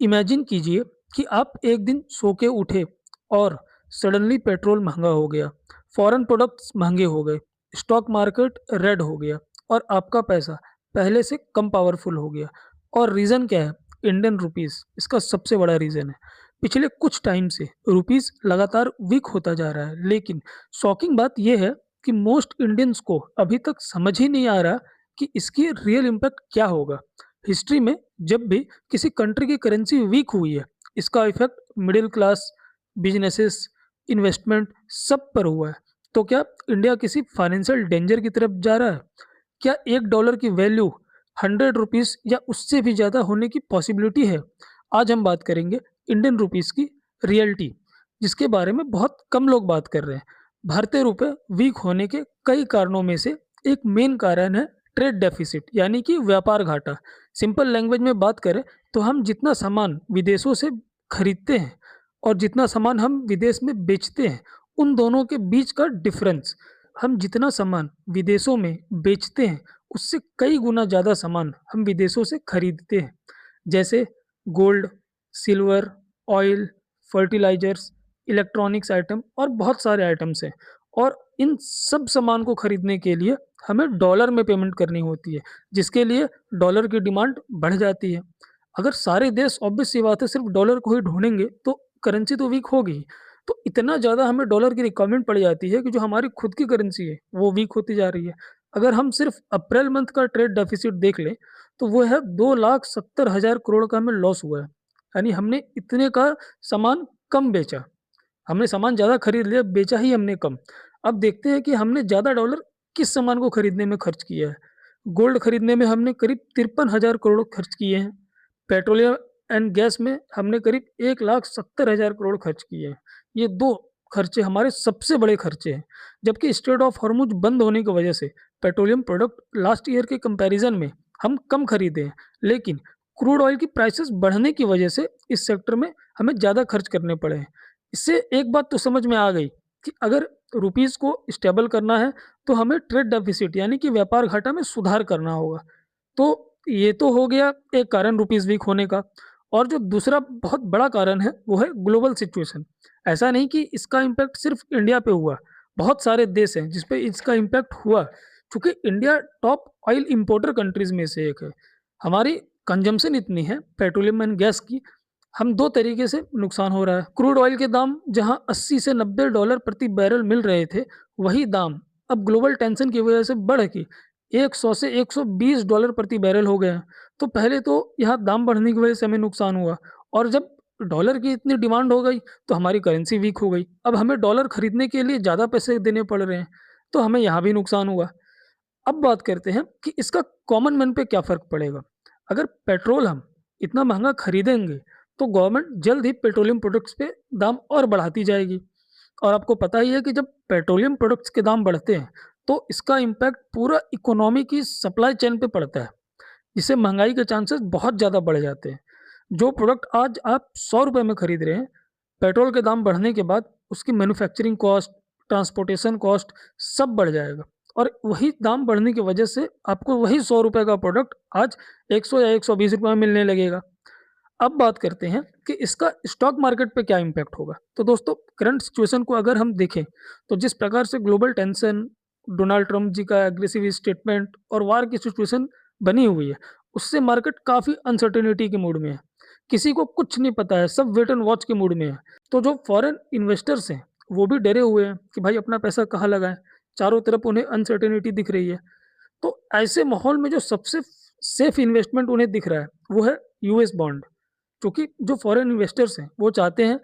Imagine कीजिए कि आप एक दिन सो के उठे और सडनली पेट्रोल महंगा हो गया, फॉरेन प्रोडक्ट्स महंगे हो गए, स्टॉक मार्केट रेड हो गया और आपका पैसा पहले से कम पावरफुल हो गया। और रीज़न क्या है? इंडियन रुपीस इसका सबसे बड़ा रीज़न है। पिछले कुछ टाइम से रुपीस लगातार वीक होता जा रहा है, लेकिन शॉकिंग बात यह है कि मोस्ट इंडियंस को अभी तक समझ ही नहीं आ रहा कि इसकी रियल इम्पैक्ट क्या होगा। हिस्ट्री में जब भी किसी कंट्री की करेंसी वीक हुई है, इसका effect middle class, businesses, investment सब पर हुआ है। तो क्या इंडिया किसी फाइनेंशियल डेंजर की तरफ जा रहा है? क्या $1 की वैल्यू 100 रुपीज़ या उससे भी ज़्यादा होने की पॉसिबिलिटी है? आज हम बात करेंगे इंडियन रुपीज़ की रियलिटी, जिसके बारे में बहुत कम लोग बात कर रहे हैं। भारतीय रुपए वीक होने के कई कारणों में से एक मेन कारण है ट्रेड डेफिसिट, यानी कि व्यापार घाटा। सिंपल लैंग्वेज में बात करें तो हम जितना सामान विदेशों से खरीदते हैं और जितना सामान हम विदेश में बेचते हैं, उन दोनों के बीच का डिफरेंस, हम जितना सामान विदेशों में बेचते हैं, उससे कई गुना ज़्यादा सामान हम विदेशों से खरीदते हैं। जैसे gold, silver, oil, fertilisers, electronics item और बहुत सारे आइटम्स हैं। और इन सब सामान को खरीदने के लिए हमें डॉलर में पेमेंट करनी होती है, जिसके लिए डॉलर की डिमांड बढ़ जाती है। अगर सारे देश ऑब्वियस सी बात है सिर्फ डॉलर को ही ढूँढेंगे तो करेंसी तो वीक होगी ही। तो इतना ज़्यादा हमें डॉलर की रिक्वायरमेंट पड़ जाती है कि जो हमारी खुद की करेंसी है वो वीक होती जा रही है। अगर हम सिर्फ अप्रैल मंथ का ट्रेड डेफिसिट देख लें तो वो है 2,70,000 करोड़ का हमें लॉस हुआ है। यानी हमने इतने का सामान कम बेचा। हमने सामान ज़्यादा खरीद लिया, बेचा ही हमने कम। अब देखते हैं कि हमने ज़्यादा डॉलर किस सामान को खरीदने में खर्च किया है। गोल्ड खरीदने में हमने करीब 53,000 करोड़ खर्च किए हैं। पेट्रोलियम एंड गैस में हमने करीब 1,70,000 करोड़ खर्च किए हैं। ये 2 खर्चे हमारे सबसे बड़े खर्चे हैं। जबकि स्ट्रेट ऑफ हॉर्मुज़ बंद होने की वजह से पेट्रोलियम प्रोडक्ट लास्ट ईयर के कंपैरिज़न में हम कम खरीदे हैं। लेकिन क्रूड ऑयल की प्राइसेज़ बढ़ने की वजह से इस सेक्टर में हमें ज़्यादा खर्च करने पड़े हैं। इससे एक बात तो समझ में आ गई कि अगर रुपीस को स्टेबल करना है तो हमें ट्रेड डेफिसिट यानी कि व्यापार घाटा में सुधार करना होगा। तो ये तो हो गया एक कारण रुपीस वीक होने का। और जो दूसरा बहुत बड़ा कारण है वो है ग्लोबल सिचुएशन। ऐसा नहीं कि इसका इम्पैक्ट सिर्फ इंडिया पे हुआ, बहुत सारे देश हैं जिस पे इसका इम्पैक्ट हुआ। क्योंकि India top oil importer countries में से एक है। हमारी कंजम्पशन इतनी है पेट्रोलियम एंड गैस की, हम 2 तरीके से नुकसान हो रहा है। क्रूड ऑयल के दाम जहाँ 80 से $90 प्रति बैरल मिल रहे थे, वही दाम अब ग्लोबल टेंशन की वजह से बढ़ के 100 से $120 प्रति बैरल हो गए हैं। तो पहले तो यहाँ दाम बढ़ने की वजह से हमें नुकसान हुआ और जब डॉलर की इतनी डिमांड हो गई, तो हमारी करेंसी वीक हो गई। अब हमें डॉलर खरीदने के लिए ज़्यादा पैसे देने पड़ रहे हैं, तो हमें यहाँ भी नुकसान हुआ। अब बात करते हैं कि इसका कॉमन मैन पे क्या फ़र्क पड़ेगा। अगर पेट्रोल हम इतना महँगा खरीदेंगे, तो गवर्नमेंट जल्द ही पेट्रोलियम प्रोडक्ट्स पे दाम और बढ़ाती जाएगी। और आपको पता ही है कि जब पेट्रोलियम प्रोडक्ट्स के दाम बढ़ते हैं, तो इसका इम्पैक्ट पूरा इकोनॉमी की सप्लाई चेन पे पड़ता है। इससे महँगाई के चांसेस बहुत ज़्यादा बढ़ जाते हैं। जो प्रोडक्ट आज आप ₹100 में खरीद रहे हैं, पेट्रोल के दाम बढ़ने के बाद उसकी मैन्युफैक्चरिंग कॉस्ट, ट्रांसपोर्टेशन कॉस्ट सब बढ़ जाएगा। और वही दाम बढ़ने की वजह से आपको वही ₹100 का प्रोडक्ट आज 100 या ₹120 में मिलने लगेगा। अब बात करते हैं कि इसका स्टॉक मार्केट पे क्या इम्पैक्ट होगा। तो दोस्तों, करंट सिचुएशन को अगर हम देखें, तो जिस प्रकार से ग्लोबल टेंशन, डोनाल्ड ट्रम्प जी का एग्रेसिव स्टेटमेंट और वार की सिचुएशन बनी हुई है, उससे मार्केट काफ़ी अनसर्टेनिटी के मूड में है। किसी को कुछ नहीं पता है, सब वेट एंड वॉच के मूड में है। तो जो फॉरेन इन्वेस्टर्स हैं, वो भी डरे हुए हैं कि भाई अपना पैसा कहाँ लगाएँ? चारों तरफ उन्हें अनसर्टेनिटी दिख रही है। तो ऐसे माहौल में जो सबसे सेफ इन्वेस्टमेंट उन्हें दिख रहा है, वो है यूएस बॉन्ड। क्योंकि जो फॉरेन इन्वेस्टर्स हैं, वो चाहते हैं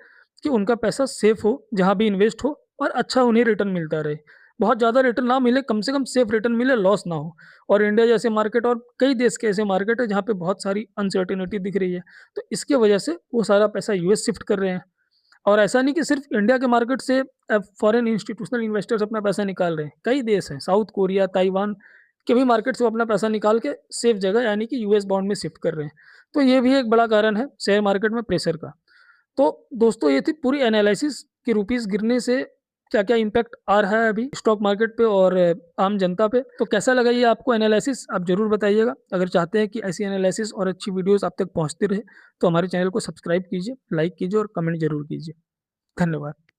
कि उनका पैसा सेफ हो, जहाँ भी इन्वेस्ट हो और अच्छा उन्हें रिटर्न मिलता रहे। बहुत ज़्यादा रिटर्न ना मिले, कम से कम सेफ रिटर्न मिले, लॉस ना हो। और इंडिया जैसे मार्केट और कई देश के ऐसे मार्केट है जहाँ पे बहुत सारी अनसर्टेनिटी दिख रही है। तो इसकी वजह से वो सारा पैसा यूएस शिफ्ट कर रहे हैं। और ऐसा नहीं कि सिर्फ इंडिया के मार्केट से फॉरेन इंस्टीट्यूशनल इन्वेस्टर्स अपना पैसा निकाल रहे हैं। कई देश हैं, साउथ कोरिया, ताइवान के भी मार्केट से वो अपना पैसा निकाल के सेफ जगह यानी कि यूएस बॉन्ड में शिफ्ट कर रहे हैं। तो ये भी एक बड़ा कारण है शेयर मार्केट में प्रेशर का। तो दोस्तों, ये थी पूरी एनालिसिस कि रुपीस गिरने से क्या-क्या इम्पैक्ट आ रहा है अभी स्टॉक मार्केट पे और आम जनता पे। तो कैसा लगा ये आपको एनालिसिस आप ज़रूर बताइएगा। अगर चाहते हैं कि ऐसी एनालिसिस और अच्छी वीडियोज़ आप तक पहुँचती रहे, तो हमारे चैनल को सब्सक्राइब कीजिए, लाइक कीजिए और कमेंट ज़रूर कीजिए। धन्यवाद।